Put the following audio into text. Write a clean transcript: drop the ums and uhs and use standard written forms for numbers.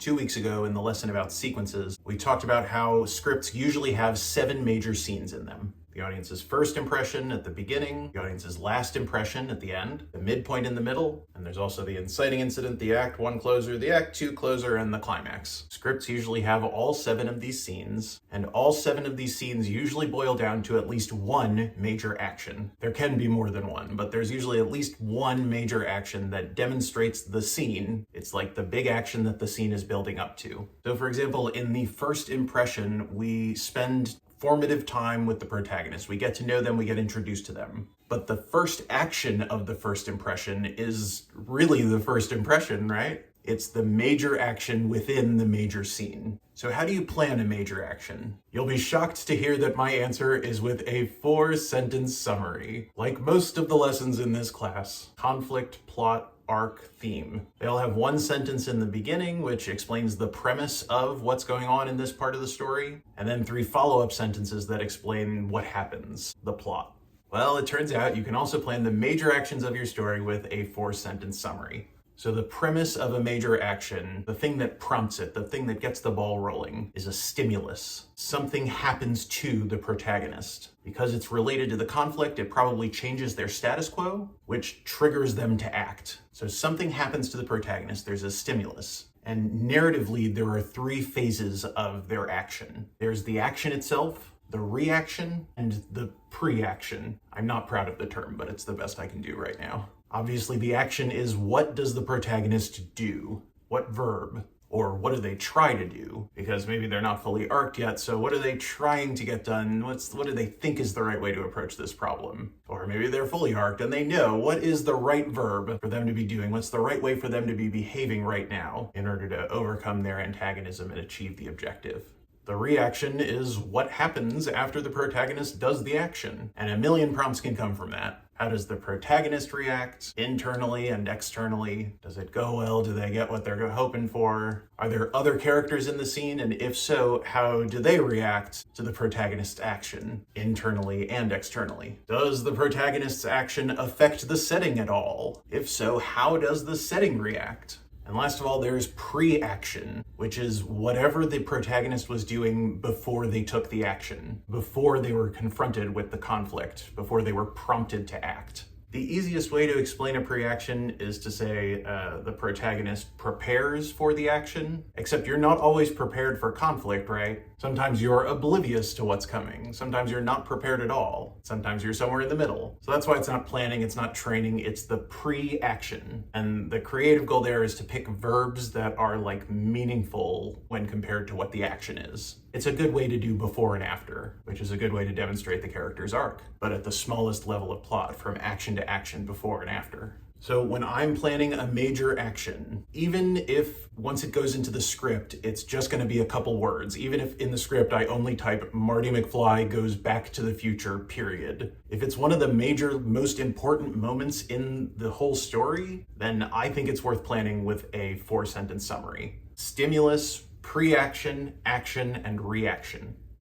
2 weeks ago in the lesson about sequences, we talked about how scripts usually have 7 major scenes in them. The audience's first impression at the beginning, the audience's last impression at the end, the midpoint in the middle, and there's also the inciting incident, the Act 1 closer, the Act 2 closer, and the climax. Scripts usually have all 7 of these scenes, and all 7 of these scenes usually boil down to at least one major action. There can be more than one, but there's usually at least one major action that demonstrates the scene. It's like the big action that the scene is building up to. So for example, in the first impression, we spend formative time with the protagonist. We get to know them, we get introduced to them. But the first action of the first impression is really the first impression, right? It's the major action within the major scene. So how do you plan a major action? You'll be shocked to hear that my answer is with a 4-sentence summary. Like most of the lessons in this class, conflict, plot, arc, theme. They'll have 1 sentence in the beginning, which explains the premise of what's going on in this part of the story, and then 3 follow-up sentences that explain what happens, the plot. Well, it turns out you can also plan the major actions of your story with a 4-sentence summary. So the premise of a major action, the thing that prompts it, the thing that gets the ball rolling, is a stimulus. Something happens to the protagonist. Because it's related to the conflict, it probably changes their status quo, which triggers them to act. So something happens to the protagonist, there's a stimulus. And narratively, there are 3 phases of their action. There's the action itself, the reaction, and the pre-action. I'm not proud of the term, but it's the best I can do right now. Obviously, the action is what does the protagonist do? What verb? Or what do they try to do? Because maybe they're not fully arced yet, so what are they trying to get done? What do they think is the right way to approach this problem? Or maybe they're fully arced and they know what is the right verb for them to be doing, what's the right way for them to be behaving right now in order to overcome their antagonism and achieve the objective. The reaction is what happens after the protagonist does the action, and a million prompts can come from that. How does the protagonist react internally and externally? Does it go well? Do they get what they're hoping for? Are there other characters in the scene? And if so, how do they react to the protagonist's action internally and externally? Does the protagonist's action affect the setting at all? If so, how does the setting react? And last of all, there's pre-action, which is whatever the protagonist was doing before they took the action, before they were confronted with the conflict, before they were prompted to act. The easiest way to explain a pre-action is to say the protagonist prepares for the action, except you're not always prepared for conflict, right? Sometimes you're oblivious to what's coming. Sometimes you're not prepared at all. Sometimes you're somewhere in the middle. So that's why it's not planning, it's not training, it's the pre-action. And the creative goal there is to pick verbs that are like meaningful when compared to what the action is. It's a good way to do before and after, which is a good way to demonstrate the character's arc, but at the smallest level of plot, from action to action, before and after. So when I'm planning a major action, even if once it goes into the script, it's just going to be a couple words, even if in the script I only type Marty McFly goes back to the future, period. If it's one of the major, most important moments in the whole story, then I think it's worth planning with a 4-sentence summary. Stimulus, pre-action, action, and reaction.